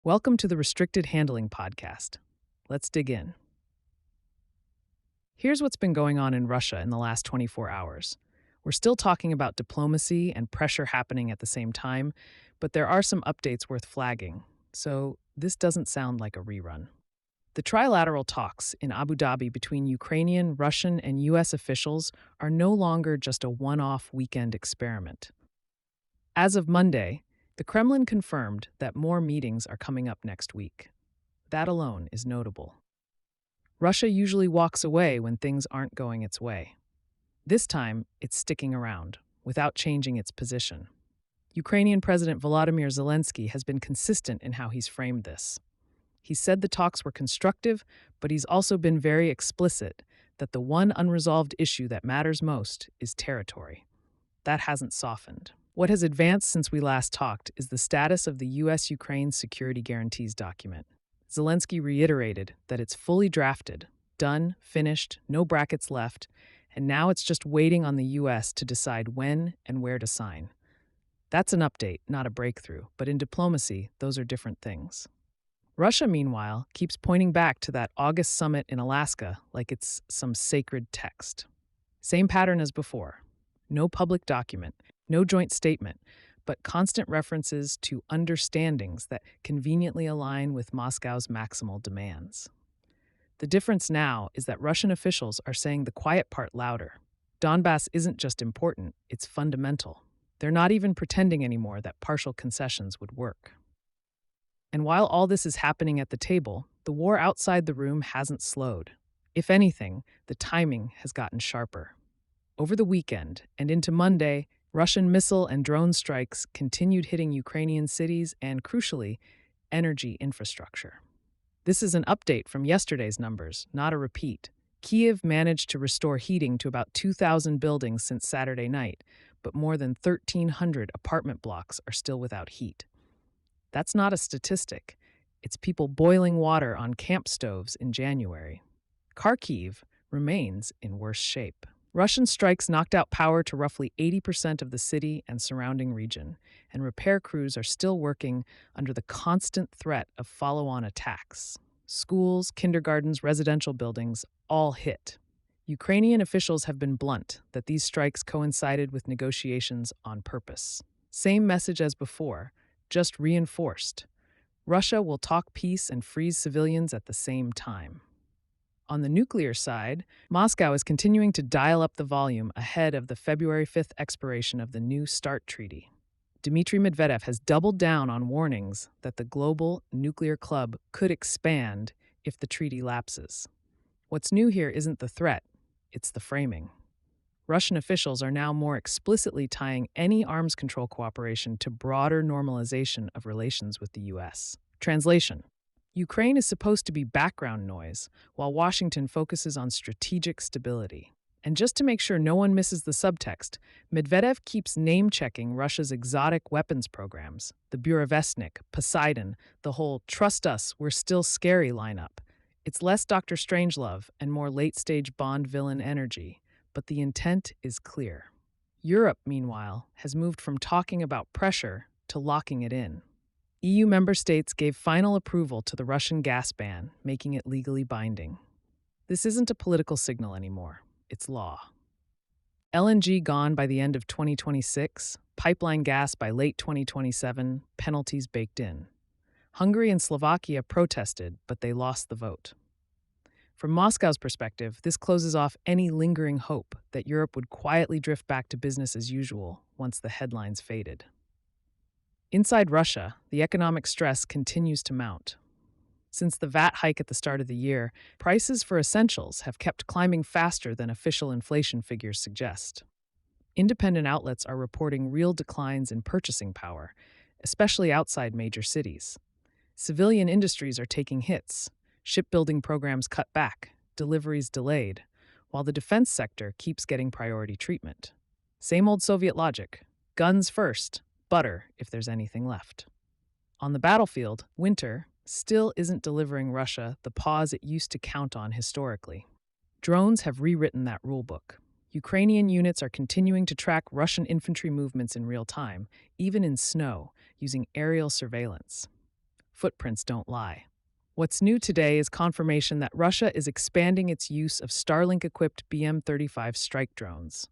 Welcome to the Restricted Handling Podcast. Let's dig in. Here's what's been going on in Russia in the last 24 hours. We're still talking about diplomacy and pressure happening at the same time, but there are some updates worth flagging, so this doesn't sound like a rerun. The trilateral talks in Abu Dhabi between Ukrainian, Russian, and U.S. officials are no longer just a one-off weekend experiment. As of Monday, the Kremlin confirmed that more meetings are coming up next week. That alone is notable. Russia usually walks away when things aren't going its way. This time, it's sticking around, without changing its position. Ukrainian President Volodymyr Zelensky has been consistent in how he's framed this. He said the talks were constructive, but he's also been very explicit that the one unresolved issue that matters most is territory. That hasn't softened. What has advanced since we last talked is the status of the U.S.-Ukraine Security Guarantees document. Zelensky reiterated that it's fully drafted, done, finished, no brackets left, and now it's just waiting on the U.S. to decide when and where to sign. That's an update, not a breakthrough, but in diplomacy, those are different things. Russia, meanwhile, keeps pointing back to that August summit in Alaska like it's some sacred text. Same pattern as before. No public document, no joint statement, but constant references to understandings that conveniently align with Moscow's maximal demands. The difference now is that Russian officials are saying the quiet part louder. Donbass isn't just important, it's fundamental. They're not even pretending anymore that partial concessions would work. And while all this is happening at the table, the war outside the room hasn't slowed. If anything, the timing has gotten sharper. Over the weekend and into Monday, Russian missile and drone strikes continued hitting Ukrainian cities and, crucially, energy infrastructure. This is an update from yesterday's numbers, not a repeat. Kyiv managed to restore heating to about 2,000 buildings since Saturday night, but more than 1,300 apartment blocks are still without heat. That's not a statistic. It's people boiling water on camp stoves in January. Kharkiv remains in worse shape. Russian strikes knocked out power to roughly 80% of the city and surrounding region, and repair crews are still working under the constant threat of follow-on attacks. Schools, kindergartens, residential buildings, all hit. Ukrainian officials have been blunt that these strikes coincided with negotiations on purpose. Same message as before, just reinforced. Russia will talk peace and freeze civilians at the same time. On the nuclear side, Moscow is continuing to dial up the volume ahead of the February 5th expiration of the New START treaty. Dmitry Medvedev has doubled down on warnings that the global nuclear club could expand if the treaty lapses. What's new here isn't the threat, it's the framing. Russian officials are now more explicitly tying any arms control cooperation to broader normalization of relations with the U.S. Translation: Ukraine is supposed to be background noise, while Washington focuses on strategic stability. And just to make sure no one misses the subtext, Medvedev keeps name-checking Russia's exotic weapons programs, the Burevestnik, Poseidon, the whole "trust us, we're still scary" lineup. It's less Dr. Strangelove and more late-stage Bond villain energy, but the intent is clear. Europe, meanwhile, has moved from talking about pressure to locking it in. EU member states gave final approval to the Russian gas ban, making it legally binding. This isn't a political signal anymore, it's law. LNG gone by the end of 2026, pipeline gas by late 2027, penalties baked in. Hungary and Slovakia protested, but they lost the vote. From Moscow's perspective, this closes off any lingering hope that Europe would quietly drift back to business as usual once the headlines faded. Inside Russia, the economic stress continues to mount. Since the VAT hike at the start of the year, prices for essentials have kept climbing faster than official inflation figures suggest. Independent outlets are reporting real declines in purchasing power, especially outside major cities. Civilian industries are taking hits, shipbuilding programs cut back, deliveries delayed, while the defense sector keeps getting priority treatment. Same old Soviet logic: guns first, butter if there's anything left. On the battlefield, winter still isn't delivering Russia the pause it used to count on historically. Drones have rewritten that rulebook. Ukrainian units are continuing to track Russian infantry movements in real time, even in snow, using aerial surveillance. Footprints don't lie. What's new today is confirmation that Russia is expanding its use of Starlink-equipped BM-35 strike drones.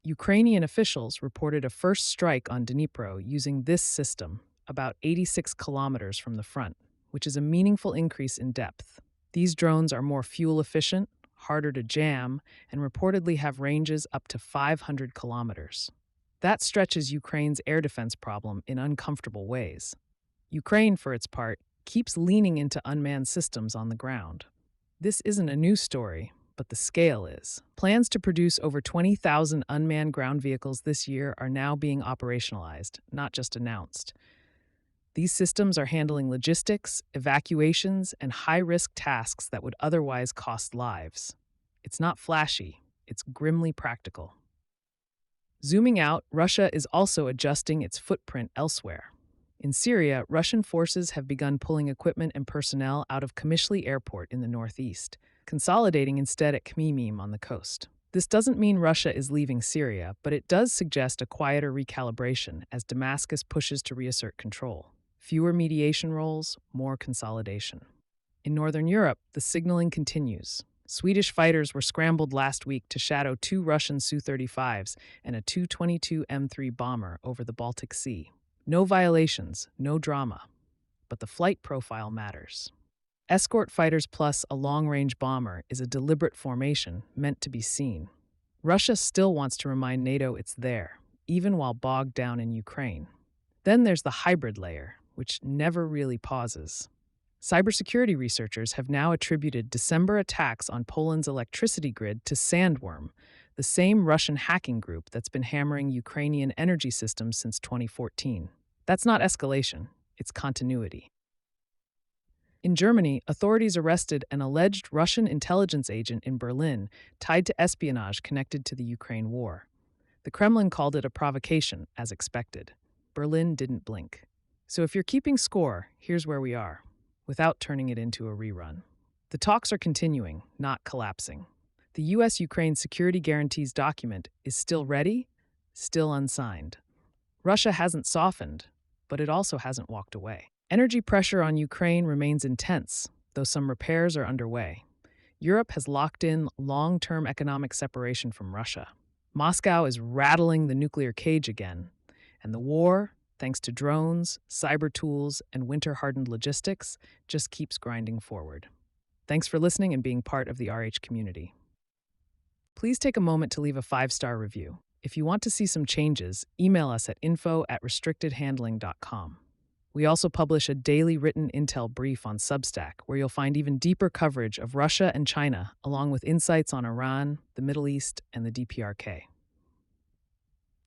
Ukrainian officials reported a first strike on Dnipro using this system, about 86 kilometers from the front, which is a meaningful increase in depth. These drones are more fuel-efficient, harder to jam, and reportedly have ranges up to 500 kilometers. That stretches Ukraine's air defense problem in uncomfortable ways. Ukraine, for its part, keeps leaning into unmanned systems on the ground. This isn't a new story, but the scale is. Plans to produce over 20,000 unmanned ground vehicles this year are now being operationalized, not just announced. These systems are handling logistics, evacuations, and high-risk tasks that would otherwise cost lives. It's not flashy, it's grimly practical. Zooming out, Russia is also adjusting its footprint elsewhere. In Syria, Russian forces have begun pulling equipment and personnel out of Qamishli Airport in the northeast, consolidating instead at Khmeimim on the coast. This doesn't mean Russia is leaving Syria, but it does suggest a quieter recalibration as Damascus pushes to reassert control. Fewer mediation roles, more consolidation. In Northern Europe, the signaling continues. Swedish fighters were scrambled last week to shadow 2 Russian Su-35s and a Tu-22 M3 bomber over the Baltic Sea. No violations, no drama. But the flight profile matters. Escort fighters plus a long-range bomber is a deliberate formation meant to be seen. Russia still wants to remind NATO it's there, even while bogged down in Ukraine. Then there's the hybrid layer, which never really pauses. Cybersecurity researchers have now attributed December attacks on Poland's electricity grid to Sandworm, the same Russian hacking group that's been hammering Ukrainian energy systems since 2014. That's not escalation, it's continuity. In Germany, authorities arrested an alleged Russian intelligence agent in Berlin tied to espionage connected to the Ukraine war. The Kremlin called it a provocation, as expected. Berlin didn't blink. So if you're keeping score, here's where we are, without turning it into a rerun. The talks are continuing, not collapsing. The U.S.-Ukraine Security Guarantees document is still ready, still unsigned. Russia hasn't softened, but it also hasn't walked away. Energy pressure on Ukraine remains intense, though some repairs are underway. Europe has locked in long-term economic separation from Russia. Moscow is rattling the nuclear cage again, and the war, thanks to drones, cyber tools, and winter-hardened logistics, just keeps grinding forward. Thanks for listening and being part of the RH community. Please take a moment to leave a 5-star review. If you want to see some changes, email us at info@restrictedhandling.com. We also publish a daily written intel brief on Substack, where you'll find even deeper coverage of Russia and China, along with insights on Iran, the Middle East, and the DPRK.